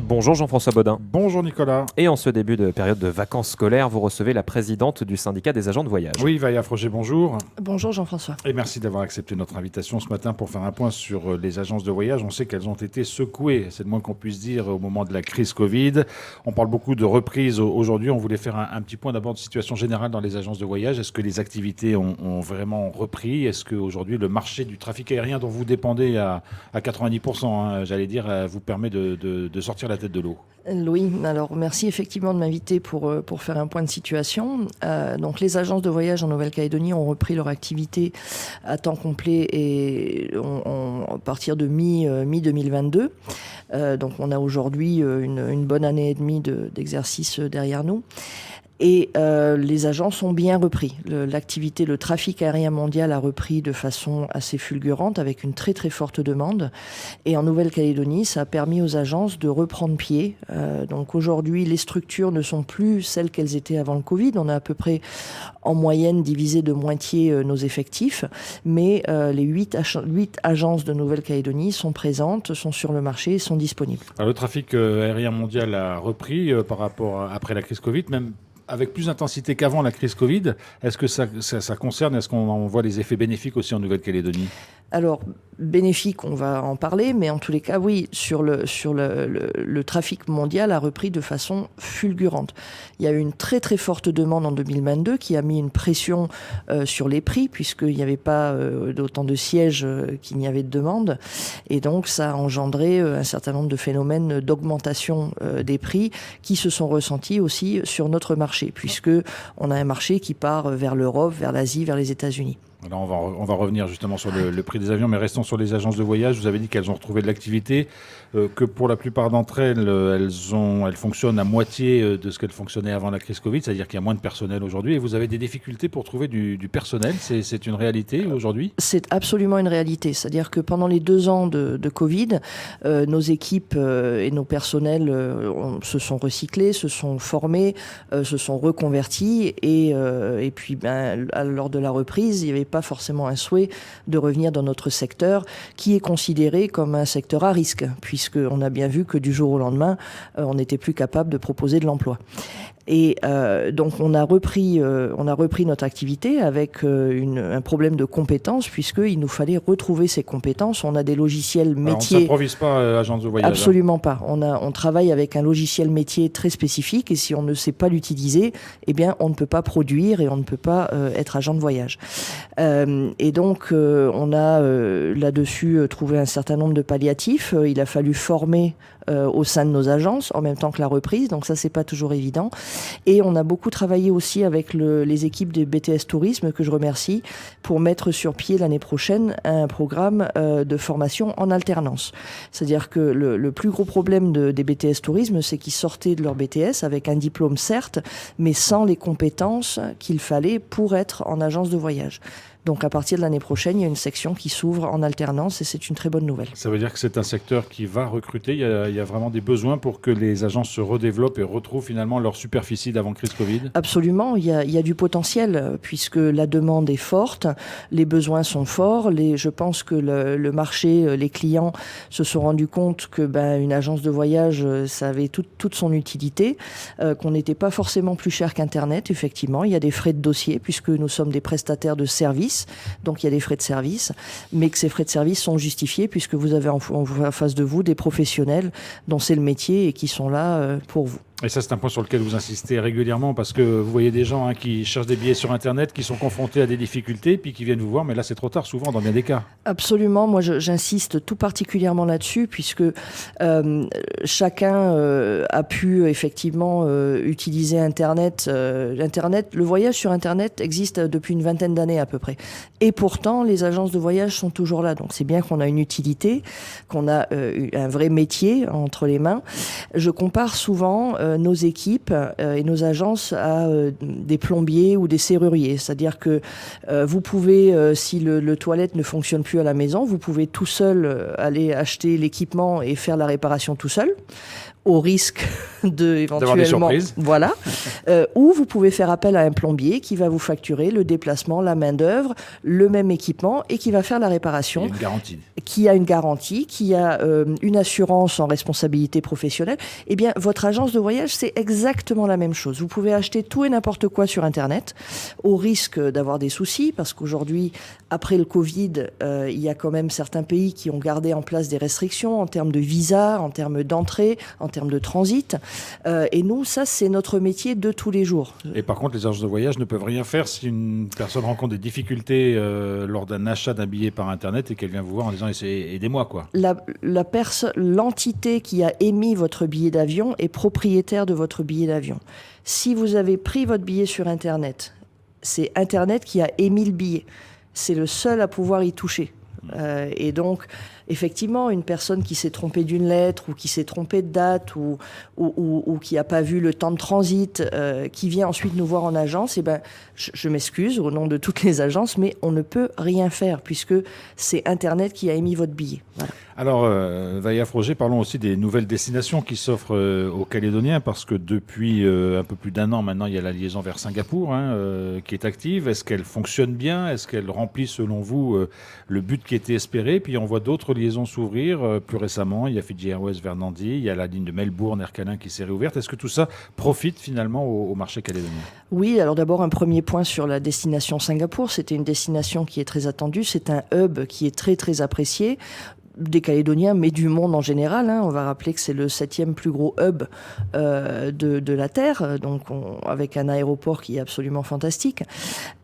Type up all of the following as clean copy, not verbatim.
Bonjour Jean-François Bodin. Bonjour Nicolas. Et en ce début de période de vacances scolaires, vous recevez la présidente du syndicat des agents de voyage. Oui, Vaïa Froger, bonjour. Bonjour Jean-François. Et merci d'avoir accepté notre invitation ce matin pour faire un point sur les agences de voyage. On sait qu'elles ont été secouées, c'est le moins qu'on puisse dire, au moment de la crise Covid. On parle beaucoup de reprise aujourd'hui. On voulait faire un petit point d'abord de situation générale dans les agences de voyage. Est-ce que les activités ont vraiment repris? Est-ce qu'aujourd'hui le marché du trafic aérien dont vous dépendez à 90%, j'allais dire, vous permet de sortir la tête de l'eau? Oui, alors merci effectivement de m'inviter pour faire un point de situation. Donc les agences de voyage en Nouvelle-Calédonie ont repris leur activité à temps complet et à partir de mi-2022. Donc on a aujourd'hui une bonne année et demie d'exercice derrière nous. Et les agences ont bien repris. L'activité, le trafic aérien mondial a repris de façon assez fulgurante avec une très très forte demande. Et en Nouvelle-Calédonie, ça a permis aux agences de reprendre pied. Donc aujourd'hui, les structures ne sont plus celles qu'elles étaient avant le Covid. On a à peu près en moyenne divisé de moitié nos effectifs. Mais les 8 agences de Nouvelle-Calédonie sont présentes, sont sur le marché et sont disponibles. Alors, le trafic aérien mondial a repris par rapport après la crise Covid, même avec plus d'intensité qu'avant la crise Covid. Est-ce que ça concerne, est-ce qu'on voit les effets bénéfiques aussi en Nouvelle-Calédonie? Alors, bénéfique, on va en parler, mais en tous les cas, oui, sur le trafic mondial a repris de façon fulgurante. Il y a eu une très très forte demande en 2022 qui a mis une pression sur les prix, puisqu'il n'y avait pas d'autant de sièges qu'il n'y avait de demande. Et donc, ça a engendré un certain nombre de phénomènes d'augmentation des prix qui se sont ressentis aussi sur notre marché, puisque on a un marché qui part vers l'Europe, vers l'Asie, vers les États-Unis. Alors on va revenir justement sur le prix des avions, mais restons sur les agences de voyage. Vous avez dit qu'elles ont retrouvé de l'activité, que pour la plupart d'entre elles, elles fonctionnent à moitié de ce qu'elles fonctionnaient avant la crise Covid, c'est-à-dire qu'il y a moins de personnel aujourd'hui. Et vous avez des difficultés pour trouver du personnel. C'est une réalité aujourd'hui? C'est absolument une réalité. C'est-à-dire que pendant les 2 ans de Covid, nos équipes et nos personnels se sont recyclés, se sont formés, se sont reconvertis. Et puis, lors de la reprise, il y avait pas forcément un souhait de revenir dans notre secteur qui est considéré comme un secteur à risque, puisqu'on a bien vu que du jour au lendemain, on n'était plus capable de proposer de l'emploi. Et donc on a repris notre activité avec un problème de compétences, puisqu'il nous fallait retrouver ces compétences. On a des logiciels métiers. Alors on ne s'improvise pas agence de voyage. Absolument pas. On travaille avec un logiciel métier très spécifique, et si on ne sait pas l'utiliser, eh bien on ne peut pas produire et on ne peut pas être agent de voyage. Et donc on a là-dessus trouvé un certain nombre de palliatifs. Il a fallu former au sein de nos agences en même temps que la reprise, donc ça c'est pas toujours évident. Et on a beaucoup travaillé aussi avec les équipes des BTS Tourisme, que je remercie, pour mettre sur pied l'année prochaine un programme de formation en alternance. C'est-à-dire que le plus gros problème des BTS Tourisme, c'est qu'ils sortaient de leur BTS avec un diplôme certes, mais sans les compétences qu'il fallait pour être en agence de voyage. Donc à partir de l'année prochaine, il y a une section qui s'ouvre en alternance et c'est une très bonne nouvelle. Ça veut dire que c'est un secteur qui va recruter. Il y a vraiment des besoins pour que les agences se redéveloppent et retrouvent finalement leur superficie d'avant crise Covid? Absolument, il y a du potentiel puisque la demande est forte, les besoins sont forts. Je pense que le marché, les clients se sont rendus compte que une agence de voyage, ça avait toute son utilité, qu'on n'était pas forcément plus cher qu'Internet. Effectivement, il y a des frais de dossier puisque nous sommes des prestataires de services. Donc il y a des frais de service, mais que ces frais de service sont justifiés puisque vous avez en face de vous des professionnels dont c'est le métier et qui sont là pour vous. Et ça, c'est un point sur lequel vous insistez régulièrement parce que vous voyez des gens qui cherchent des billets sur Internet, qui sont confrontés à des difficultés, puis qui viennent vous voir, mais là, c'est trop tard souvent dans bien des cas. Absolument, moi j'insiste tout particulièrement là-dessus puisque chacun a pu effectivement utiliser Internet. Le voyage sur Internet existe depuis une vingtaine d'années à peu près. Et pourtant, les agences de voyage sont toujours là. Donc c'est bien qu'on a une utilité, qu'on a un vrai métier entre les mains. Je compare souvent nos équipes et nos agences à des plombiers ou des serruriers. C'est-à-dire que vous pouvez, si le toilette ne fonctionne plus à la maison, vous pouvez tout seul aller acheter l'équipement et faire la réparation tout seul, au risque d'avoir des surprises. Voilà. Ou vous pouvez faire appel à un plombier qui va vous facturer le déplacement, la main-d'œuvre, le même équipement et qui va faire la réparation. Il y a une garantie. Qui a une garantie, qui a une assurance en responsabilité professionnelle. Eh bien, votre agence de voyage, c'est exactement la même chose. Vous pouvez acheter tout et n'importe quoi sur Internet, au risque d'avoir des soucis, parce qu'aujourd'hui, après le Covid, il y a quand même certains pays qui ont gardé en place des restrictions en termes de visa, en termes d'entrée, en termes de transit. Et nous, ça, c'est notre métier de tous les jours. Et par contre, les agences de voyage ne peuvent rien faire si une personne rencontre des difficultés lors d'un achat d'un billet par Internet et qu'elle vient vous voir en disant aidez-moi, quoi. L'entité qui a émis votre billet d'avion est propriétaire de votre billet d'avion. Si vous avez pris votre billet sur Internet, c'est Internet qui a émis le billet. C'est le seul à pouvoir y toucher. Et donc, effectivement, une personne qui s'est trompée d'une lettre ou qui s'est trompée de date ou qui n'a pas vu le temps de transit, qui vient ensuite nous voir en agence, eh ben, je m'excuse au nom de toutes les agences, mais on ne peut rien faire puisque c'est Internet qui a émis votre billet. Voilà. Alors, Vaïa Froger, parlons aussi des nouvelles destinations qui s'offrent aux Calédoniens, parce que depuis un peu plus d'1 an maintenant, il y a la liaison vers Singapour qui est active. Est-ce qu'elle fonctionne bien? Est-ce qu'elle remplit, selon vous, le but qui était espéré? Puis on voit d'autres liaisons s'ouvrir plus récemment. Il y a Fiji Airways vers Nandi, il y a la ligne de Melbourne, Air Calin qui s'est réouverte. Est-ce que tout ça profite finalement au marché calédonien? Oui, alors d'abord un premier point sur la destination Singapour. C'était une destination qui est très attendue. C'est un hub qui est très très apprécié des Calédoniens, mais du monde en général. On va rappeler que c'est le 7e plus gros hub de la Terre, donc avec un aéroport qui est absolument fantastique.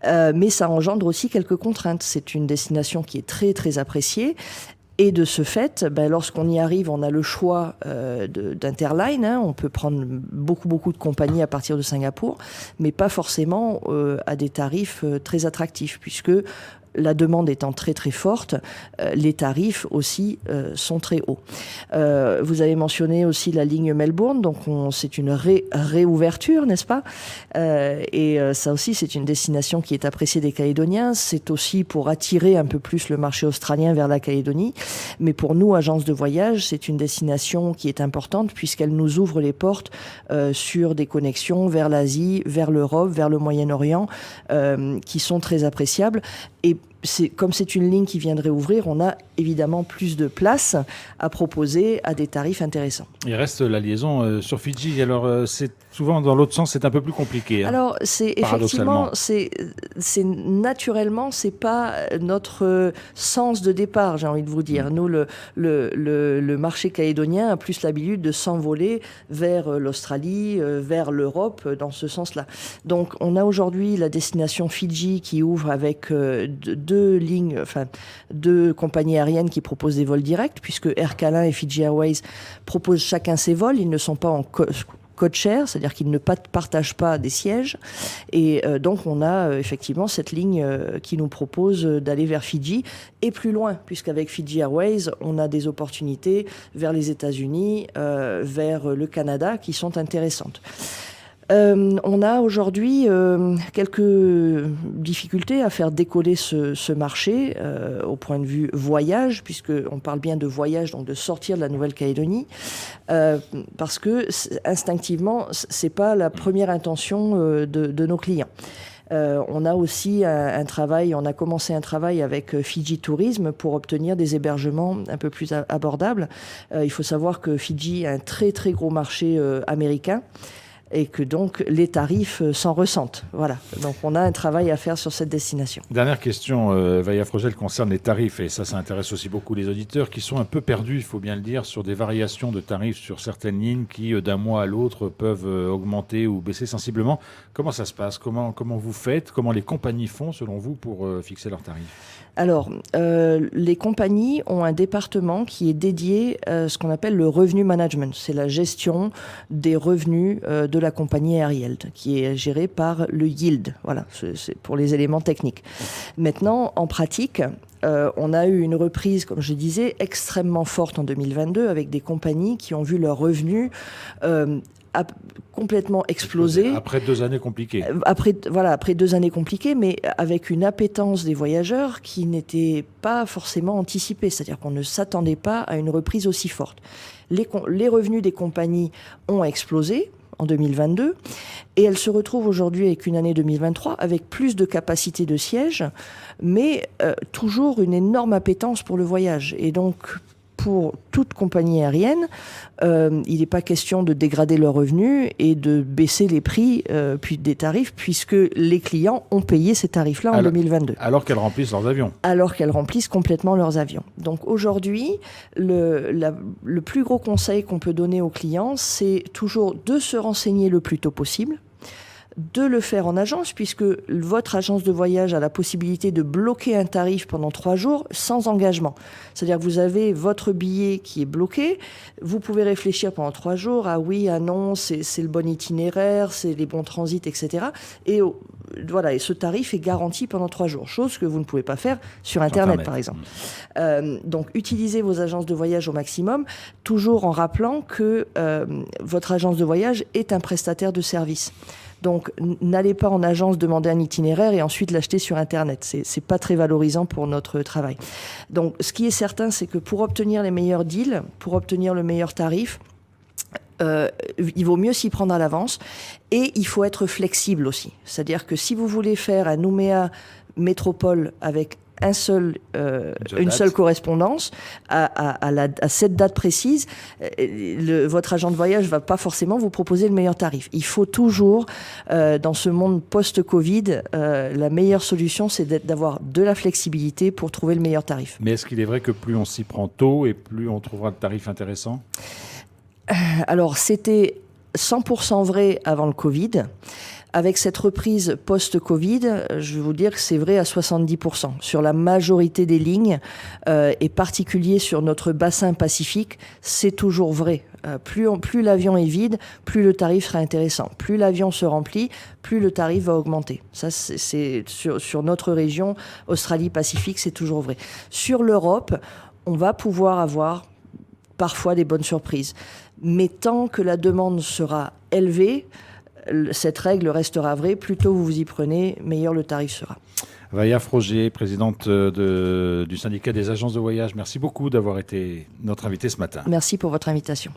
Mais ça engendre aussi quelques contraintes. C'est une destination qui est très très appréciée. Et de ce fait, lorsqu'on y arrive, on a le choix d'Interline. On peut prendre beaucoup de compagnies à partir de Singapour, mais pas forcément à des tarifs très attractifs, puisque la demande étant très très forte, les tarifs aussi sont très hauts. Vous avez mentionné aussi la ligne Melbourne, donc c'est une réouverture, n'est-ce pas? Et ça aussi, c'est une destination qui est appréciée des Calédoniens. C'est aussi pour attirer un peu plus le marché australien vers la Calédonie. Mais pour nous, agence de voyage, c'est une destination qui est importante puisqu'elle nous ouvre les portes sur des connexions vers l'Asie, vers l'Europe, vers le Moyen-Orient, qui sont très appréciables. Et comme c'est une ligne qui vient de réouvrir, on a évidemment plus de place à proposer à des tarifs intéressants. Il reste la liaison sur Fidji. Alors, c'est souvent dans l'autre sens, c'est un peu plus compliqué. Alors, c'est effectivement, c'est naturellement, c'est pas notre sens de départ, j'ai envie de vous dire. Nous, le marché calédonien a plus l'habitude de s'envoler vers l'Australie, vers l'Europe, dans ce sens-là. Donc, on a aujourd'hui la destination Fidji qui ouvre avec deux compagnies aériennes qui proposent des vols directs, puisque Air Calin et Fiji Airways proposent chacun ses vols. Ils ne sont pas en code-share, c'est-à-dire qu'ils ne partagent pas des sièges. Et donc, on a effectivement cette ligne qui nous propose d'aller vers Fidji et plus loin, puisqu'avec Fiji Airways, on a des opportunités vers les États-Unis, vers le Canada, qui sont intéressantes. On a aujourd'hui quelques difficultés à faire décoller ce marché au point de vue voyage, puisqu'on parle bien de voyage, donc de sortir de la Nouvelle-Calédonie, parce que instinctivement, c'est pas la première intention de nos clients. On a aussi un travail, on a commencé un travail avec Fiji Tourisme pour obtenir des hébergements un peu plus abordables. Il faut savoir que Fidji a un très très gros marché américain, et que donc les tarifs s'en ressentent. Voilà. Donc on a un travail à faire sur cette destination. Dernière question, Vaïa Frogel, concerne les tarifs, et ça intéresse aussi beaucoup les auditeurs qui sont un peu perdus, il faut bien le dire, sur des variations de tarifs sur certaines lignes qui, d'un mois à l'autre, peuvent augmenter ou baisser sensiblement. Comment ça se passe? Comment vous faites? Comment les compagnies font, selon vous, pour fixer leurs tarifs? Alors, les compagnies ont un département qui est dédié à ce qu'on appelle le revenu management. C'est la gestion des revenus de la compagnie aérienne, qui est gérée par le yield. Voilà, c'est pour les éléments techniques. Maintenant, en pratique, on a eu une reprise, comme je disais, extrêmement forte en 2022, avec des compagnies qui ont vu leurs revenus a complètement explosé. Après 2 années compliquées. Après 2 années compliquées, mais avec une appétence des voyageurs qui n'était pas forcément anticipée. C'est-à-dire qu'on ne s'attendait pas à une reprise aussi forte. Les revenus des compagnies ont explosé en 2022 et elles se retrouvent aujourd'hui avec une année 2023 avec plus de capacité de siège, mais toujours une énorme appétence pour le voyage. Et donc, pour toute compagnie aérienne, il n'est pas question de dégrader leurs revenus et de baisser les prix puis des tarifs, puisque les clients ont payé ces tarifs-là en 2022. Alors qu'elles remplissent leurs avions. Alors qu'elles remplissent complètement leurs avions. Donc aujourd'hui, le plus gros conseil qu'on peut donner aux clients, c'est toujours de se renseigner le plus tôt possible, de le faire en agence, puisque votre agence de voyage a la possibilité de bloquer un tarif pendant 3 jours sans engagement. C'est-à-dire que vous avez votre billet qui est bloqué, vous pouvez réfléchir pendant 3 jours, ah oui, ah non, c'est le bon itinéraire, c'est les bons transits, etc. Et voilà, et ce tarif est garanti pendant 3 jours, chose que vous ne pouvez pas faire sur Internet. Par exemple. Donc, utilisez vos agences de voyage au maximum, toujours en rappelant que votre agence de voyage est un prestataire de service. Donc, n'allez pas en agence demander un itinéraire et ensuite l'acheter sur Internet. C'est pas très valorisant pour notre travail. Donc, ce qui est certain, c'est que pour obtenir les meilleurs deals, pour obtenir le meilleur tarif, il vaut mieux s'y prendre à l'avance et il faut être flexible aussi. C'est-à-dire que si vous voulez faire un Nouméa métropole avec une seule correspondance à cette date précise, votre agent de voyage ne va pas forcément vous proposer le meilleur tarif. Il faut toujours, dans ce monde post-Covid, la meilleure solution, c'est d'avoir de la flexibilité pour trouver le meilleur tarif. Mais est-ce qu'il est vrai que plus on s'y prend tôt et plus on trouvera le tarif intéressant ? Alors, c'était 100% vrai avant le Covid. Avec cette reprise post-Covid, je vais vous dire que c'est vrai à 70%. Sur la majorité des lignes, et particulier sur notre bassin pacifique, c'est toujours vrai. Plus l'avion est vide, plus le tarif sera intéressant. Plus l'avion se remplit, plus le tarif va augmenter. Ça, c'est sur notre région, Australie-Pacifique, c'est toujours vrai. Sur l'Europe, on va pouvoir avoir parfois des bonnes surprises. Mais tant que la demande sera élevée, cette règle restera vraie. Plus tôt vous vous y prenez, meilleur le tarif sera. Vaïa Frogier, présidente du syndicat des agences de voyage, merci beaucoup d'avoir été notre invitée ce matin. Merci pour votre invitation.